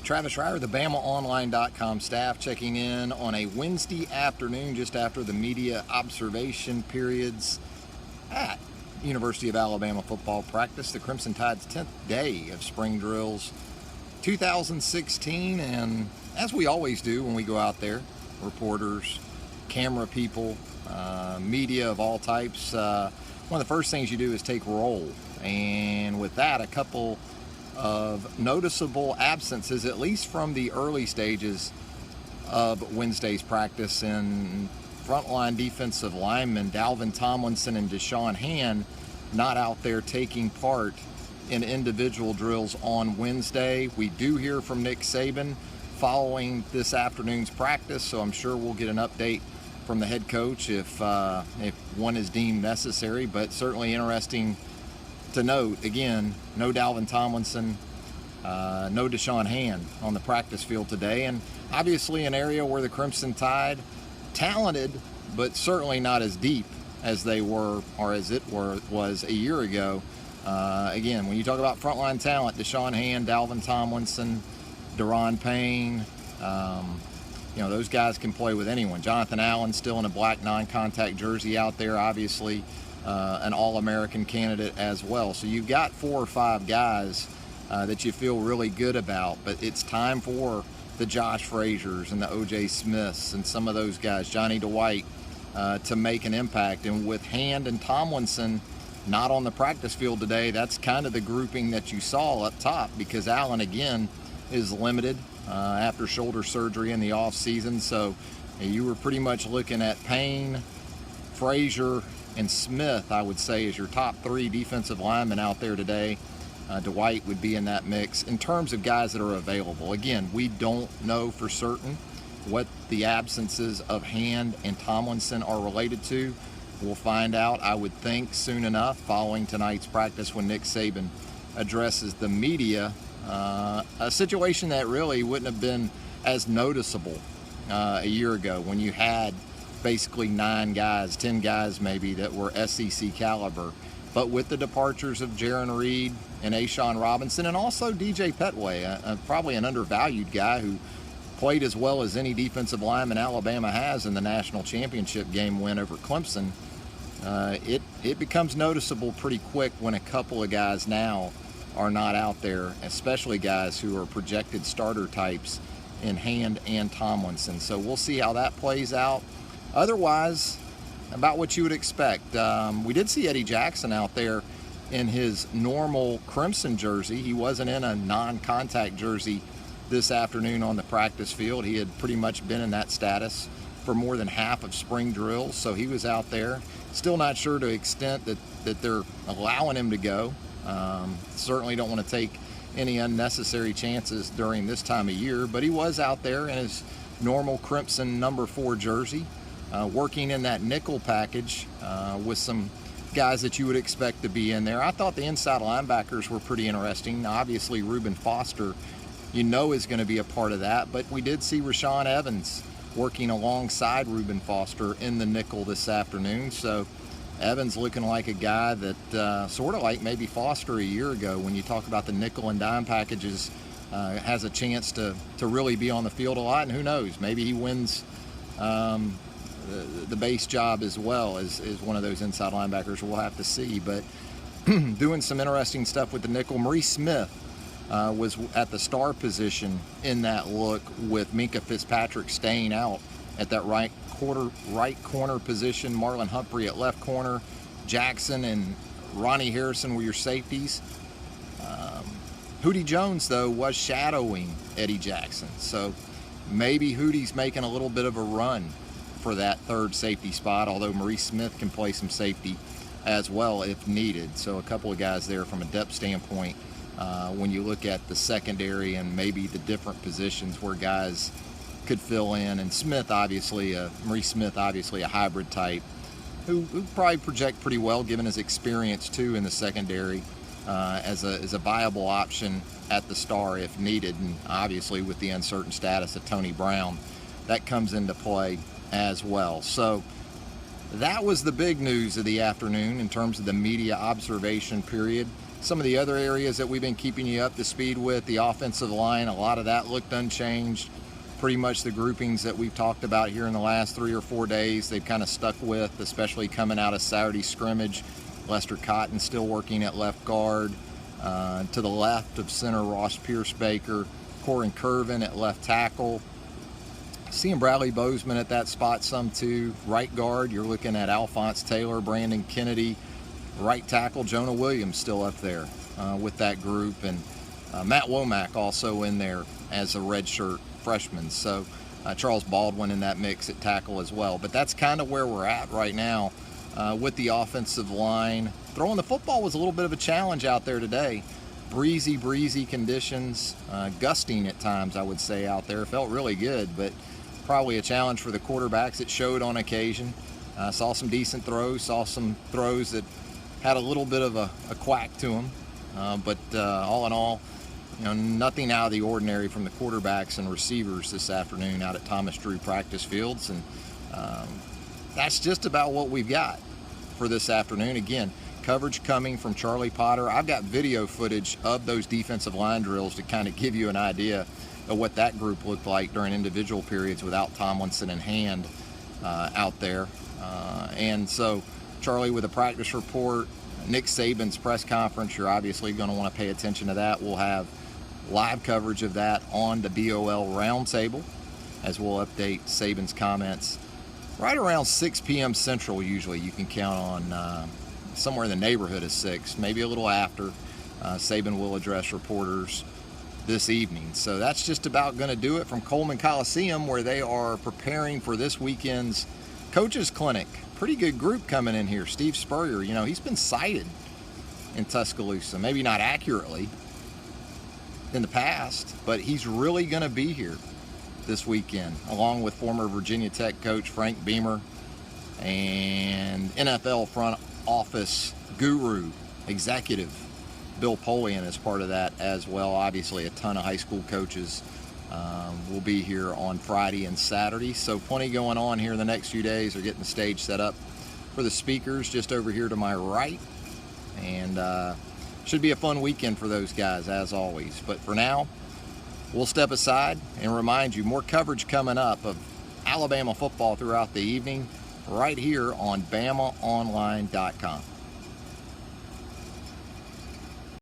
Travis Schreier, the BamaOnline.com staff, checking in on a Wednesday afternoon just after the media observation periods at University of Alabama football practice, the Crimson Tide's 10th day of spring drills 2016. And as we always do when we go out there, reporters, camera people, media of all types, one of the first things you do is take roll. And with that, a couple of noticeable absences, at least from the early stages of Wednesday's practice, in frontline defensive linemen Dalvin Tomlinson and Da'Shawn Hand not out there taking part in individual drills on Wednesday. We do hear from Nick Saban following this afternoon's practice, so I'm sure we'll get an update from the head coach if one is deemed necessary. But certainly interesting to note, again, no Dalvin Tomlinson, no Da'Shawn Hand on the practice field today. And obviously an area where the Crimson Tide, talented, but certainly not as deep as they were, or as it was a year ago. Again, when you talk about frontline talent, Da'Shawn Hand, Dalvin Tomlinson, Daron Payne, those guys can play with anyone. Jonathan Allen still in a black non-contact jersey out there, obviously an All-American candidate as well. So you've got 4 or 5 guys that you feel really good about, but it's time for the Josh Frazier's and the O.J. Smiths and some of those guys, Johnny Dwight, to make an impact. And with Hand and Tomlinson not on the practice field today, that's kind of the grouping that you saw up top, because Allen, again, is limited after shoulder surgery in the offseason. So you were pretty much looking at Payne, Frazier, and Smith, I would say, as your top 3 defensive linemen out there today. Dwight would be in that mix. In terms of guys that are available, again, we don't know for certain what the absences of Hand and Tomlinson are related to. We'll find out, I would think, soon enough following tonight's practice when Nick Saban addresses the media. A situation that really wouldn't have been as noticeable a year ago, when you had basically 9 guys, 10 guys maybe, that were SEC caliber. But with the departures of Jarran Reed and A'Shawn Robinson, and also DJ Petway, probably an undervalued guy who played as well as any defensive lineman Alabama has in the national championship game win over Clemson, it becomes noticeable pretty quick when a couple of guys now are not out there, especially guys who are projected starter types in Hand and Tomlinson. So we'll see how that plays out. Otherwise, about what you would expect. We did see Eddie Jackson out there in his normal crimson jersey. He wasn't in a non-contact jersey this afternoon on the practice field. He had pretty much been in that status for more than half of spring drills, so he was out there. Still not sure to the extent that they're allowing him to go. Certainly don't want to take any unnecessary chances during this time of year, but he was out there in his normal crimson number 4 jersey, working in that nickel package with some guys that you would expect to be in there. I thought the inside linebackers were pretty interesting. Obviously, Reuben Foster, is going to be a part of that, but we did see Rashaan Evans working alongside Reuben Foster in the nickel this afternoon. So Evans looking like a guy that sort of like maybe Foster a year ago, when you talk about the nickel and dime packages, has a chance to really be on the field a lot. And who knows, maybe he wins the base job as well as one of those inside linebackers. We'll have to see. But doing some interesting stuff with the nickel. Maurice Smith was at the star position in that look, with Minkah Fitzpatrick staying out at that right corner position. Marlon Humphrey at left corner. Jackson and Ronnie Harrison were your safeties. Hootie Jones, though, was shadowing Eddie Jackson. So maybe Hootie's making a little bit of a run for that 3rd safety spot, although Maurice Smith can play some safety as well if needed. So a couple of guys there from a depth standpoint when you look at the secondary and maybe the different positions where guys could fill in. And Smith, obviously, Maurice Smith, obviously a hybrid type who probably project pretty well given his experience too in the secondary, as a viable option at the star if needed. And obviously with the uncertain status of Tony Brown, that comes into play as well. So that was the big news of the afternoon in terms of the media observation period. Some of the other areas that we've been keeping you up to speed with, the offensive line, a lot of that looked unchanged. Pretty much the groupings that we've talked about here in the last 3 or 4 days, they've kind of stuck with, especially coming out of Saturday scrimmage. Lester Cotton still working at left guard. To the left of center, Ross Pierce-Baker. Corin Curvin at left tackle. Seeing Bradley Bozeman at that spot some too. Right guard, you're looking at Alphonse Taylor, Brandon Kennedy. Right tackle, Jonah Williams still up there with that group. And Matt Womack also in there as a redshirt freshman. So Charles Baldwin in that mix at tackle as well. But that's kind of where we're at right now with the offensive line. Throwing the football was a little bit of a challenge out there today. Breezy conditions, gusting at times, I would say, out there. Felt really good, but probably a challenge for the quarterbacks. It showed on occasion. Saw some decent throws, saw some throws that had a little bit of a quack to them. But all in all, nothing out of the ordinary from the quarterbacks and receivers this afternoon out at Thomas Drew practice fields. And that's just about what we've got for this afternoon. Again, coverage coming from Charlie Potter. I've got video footage of those defensive line drills to kind of give you an idea of what that group looked like during individual periods without Tomlinson in hand out there. And so Charlie with a practice report, Nick Saban's press conference, you're obviously going to want to pay attention to that. We'll have live coverage of that on the BOL Roundtable as we'll update Saban's comments right around 6 p.m. Central. Usually you can count on somewhere in the neighborhood of 6, maybe a little after. Saban will address reporters this evening. So that's just about going to do it from Coleman Coliseum, where they are preparing for this weekend's Coaches Clinic. Pretty good group coming in here. Steve Spurrier, he's been cited in Tuscaloosa, maybe not accurately in the past, but he's really going to be here this weekend, along with former Virginia Tech coach Frank Beamer and NFL front office guru, executive Bill Polian is part of that as well. Obviously, a ton of high school coaches will be here on Friday and Saturday. So plenty going on here in the next few days. They're getting the stage set up for the speakers just over here to my right. And should be a fun weekend for those guys, as always. But for now, we'll step aside and remind you more coverage coming up of Alabama football throughout the evening right here on BamaOnline.com.